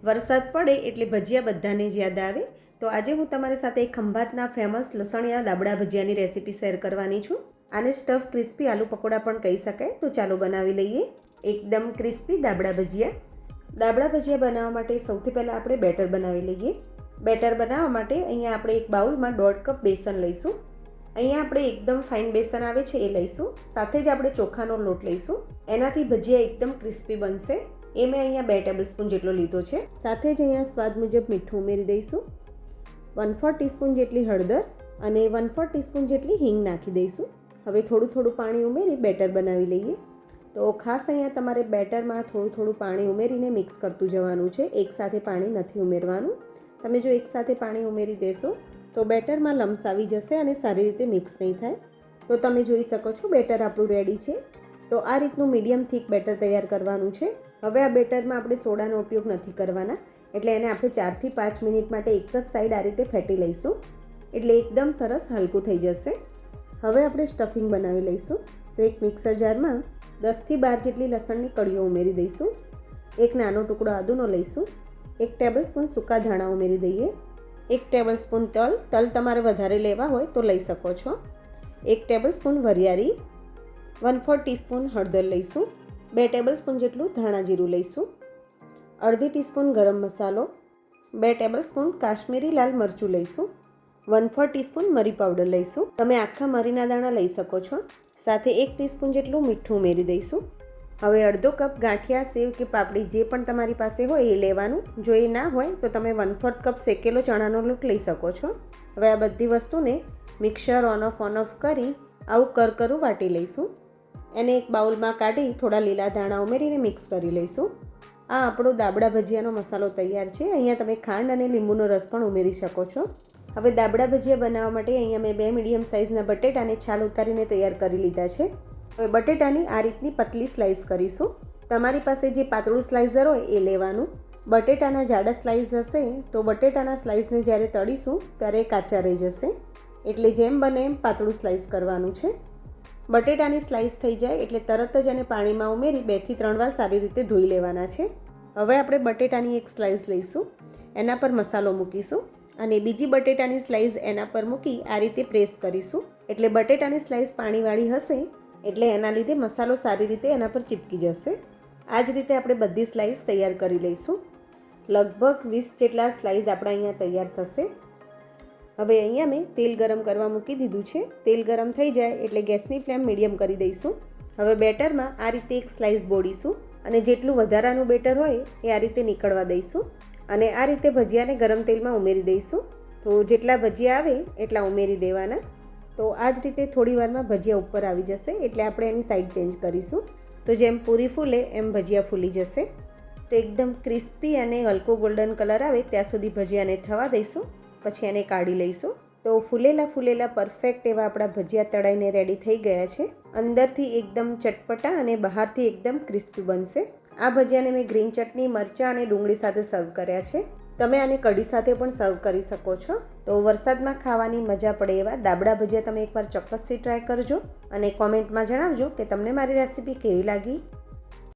વરસાદ પડે એટલે ભજીયા બધાને જ યાદ આવે. તો આજે હું તમારી સાથે ખંભાતના ફેમસ લસણિયા દાબડા ભજીયાની રેસીપી શેર કરવાની છું. આને સ્ટફ ક્રિસ્પી આલુ પકોડા પણ કહી શકાય. તો ચાલો બનાવી લઈએ એકદમ ક્રિસ્પી દાબડા ભજીયા. દાબડા ભજીયા બનાવવા માટે સૌથી પહેલાં આપણે બેટર બનાવી લઈએ. બેટર બનાવવા માટે અહીંયા આપણે એક બાઉલમાં 1.5 કપ બેસન લઈશું. અહીંયા આપણે એકદમ ફાઇન બેસન આવે છે એ લઈશું. સાથે જ આપણે ચોખાનો લોટ લઈશું. એનાથી ભજીયા એકદમ ક્રિસ્પી બનશે. એ મેં અહીંયા 2 ટેબલસ્પૂન જેટલો લીધો છે. સાથે જ અહીંયા સ્વાદ મુજબ મીઠું ઉમેરી દઈશું. 1/4 ટીસ્પૂન જેટલી હળદર અને 1/4 ટીસ્પૂન જેટલી હિંગ નાખી દઈશું. હવે થોડું પાણી ઉમેરી બેટર બનાવી લઈએ. તો ખાસ અહીંયા તમારે બેટરમાં થોડું પાણી ઉમેરીને મિક્સ કરતું જવાનું છે. એકસાથે પાણી નથી ઉમેરવાનું. તમે જો એકસાથે પાણી ઉમેરી દેશો તો બેટરમાં લમ્સ આવી જશે અને સારી રીતે મિક્સ નહીં થાય. તો તમે જોઈ શકો છો બેટર આપણું રેડી છે. તો આ રીતનું મીડિયમ થીક બેટર તૈયાર કરવાનું છે. હવે આ બેટરમાં આપણે સોડાનો ઉપયોગ નથી કરવાના, એટલે એને આપણે 4 થી 5 મિનિટ માટે એક જ સાઈડ આ રીતે ફેટી લઈશું. એટલે એકદમ સરસ હલકું થઈ જશે. હવે આપણે સ્ટફિંગ બનાવી લઈશું. તો એક મિક્સર જારમાં 10 થી 12 જેટલી લસણની કળીઓ ઉમેરી દઈશું. એક નાનો ટુકડો આદુનો લઈશું. 1 ટેબલસ્પૂન સૂકા ધાણા ઉમેરી દઈએ. 1 ટેબલસ્પૂન તલ તમારે વધારે લેવા હોય તો લઈ શકો છો. 1 ટેબલસ્પૂન વરિયાળી, 1/4 ટીસ્પૂન હળદર લઈશું. 2 ટેબલસ્પૂન જેટલું ધાણા જીરું લઈશું. અડધી ટીસ્પૂન ગરમ મસાલો, 2 ટેબલસ્પૂન કાશ્મીરી લાલ મરચું લઈશું. 1/4 ટીસ્પૂન મરી પાવડર લઈશું. તમે આખા મરીના દાણા લઈ શકો છો. સાથે 1 ટીસ્પૂન જેટલું મીઠું ઉમેરી દઈશું. હવે અડધો કપ ગાંઠિયા, સેવ કે પાપડી જે પણ તમારી પાસે હોય એ લેવાનું. જો એ ના હોય તો તમે 1/4 કપ શેકેલો ચણાનો લોટ લઈ શકો છો. હવે આ બધી વસ્તુને મિક્સર ઓન ઓફ કરી આવું કરકરું વાટી લઈશું. એને એક બાઉલમાં કાઢી થોડા લીલા ધાણા ઉમેરીને મિક્સ કરી લઈશું. આ આપણો દાબડા ભજીયાનો મસાલો તૈયાર છે. અહીંયા તમે ખાંડ અને લીંબુનો રસ પણ ઉમેરી શકો છો. હવે દાબડા ભજીયા બનાવવા માટે અહીંયા મેં 2 મીડિયમ સાઇઝના બટેટાને છાલ ઉતારીને તૈયાર કરી લીધા છે. હવે બટેટાની આ રીતની પતલી સ્લાઇસ કરીશું. તમારી પાસે જે પાતળું સ્લાઇસર હોય એ લેવાનું. બટેટાના જાડા સ્લાઇસ હશે તો બટેટાના સ્લાઇસને જ્યારે તળીશું ત્યારે કાચા રહી જશે. એટલે જેમ બને એમ પાતળું સ્લાઇસ કરવાનું છે. બટેટાની સ્લાઇસ થઈ જાય એટલે તરત જ એને પાણીમાં ઉમેરી 2 થી 3 વાર સારી રીતે ધોઈ લેવાના છે. હવે આપણે બટેટાની એક સ્લાઇસ લઈશું. એના પર મસાલો મૂકીશું અને બીજી બટેટાની સ્લાઇસ એના પર મૂકી આ રીતે પ્રેસ કરીશું. એટલે બટેટાની સ્લાઇસ પાણીવાળી હશે એટલે એના લીધે મસાલો સારી રીતે એના પર ચીપકી જશે. આ જ રીતે આપણે બધી સ્લાઇસ તૈયાર કરી લઈશું. લગભગ 20 જેટલા સ્લાઇસ આપણા અહીંયા તૈયાર થશે. હવે અહીંયા મેં તેલ ગરમ કરવા મૂકી દીધું છે. તેલ ગરમ થઈ જાય એટલે ગેસની ફ્લેમ મીડિયમ કરી દઈશું. હવે બેટરમાં આ રીતે એક સ્લાઇસ બોળીશું અને જેટલું વધારાનું બેટર હોય એ આ રીતે નીકળવા દઈશું અને આ રીતે ભજીયાને ગરમ તેલમાં ઉમેરી દઈશું. તો જેટલા ભજીયા આવે એટલા ઉમેરી દેવાના. તો આ જ રીતે થોડી વારમાં ભજીયા ઉપર આવી જશે એટલે આપણે એની સાઈડ ચેન્જ કરીશું. તો જેમ પૂરી ફૂલે એમ ભજીયા ફૂલી જશે. તો એકદમ ક્રિસ્પી અને હલકો ગોલ્ડન કલર આવે ત્યાં સુધી ભજીયાને થવા દઈશું. પછી એને કાઢી લઈશું. તો ફૂલેલા પરફેક્ટ એવા આપણા ભજીયા તળાઈને રેડી થઈ ગયા છે. અંદરથી એકદમ ચટપટા અને બહારથી એકદમ ક્રિસ્પી બનશે. આ ભજીયાને મેં ગ્રીન ચટણી, મરચાં અને ડુંગળી સાથે સર્વ કર્યા છે. તમે આને કઢી સાથે પણ સર્વ કરી શકો છો. તો વરસાદમાં ખાવાની મજા પડે એવા દાબડા ભજીયા તમે એકવાર ચોક્કસથી ટ્રાય કરજો અને કોમેન્ટમાં જણાવજો કે તમને મારી રેસીપી કેવી લાગી.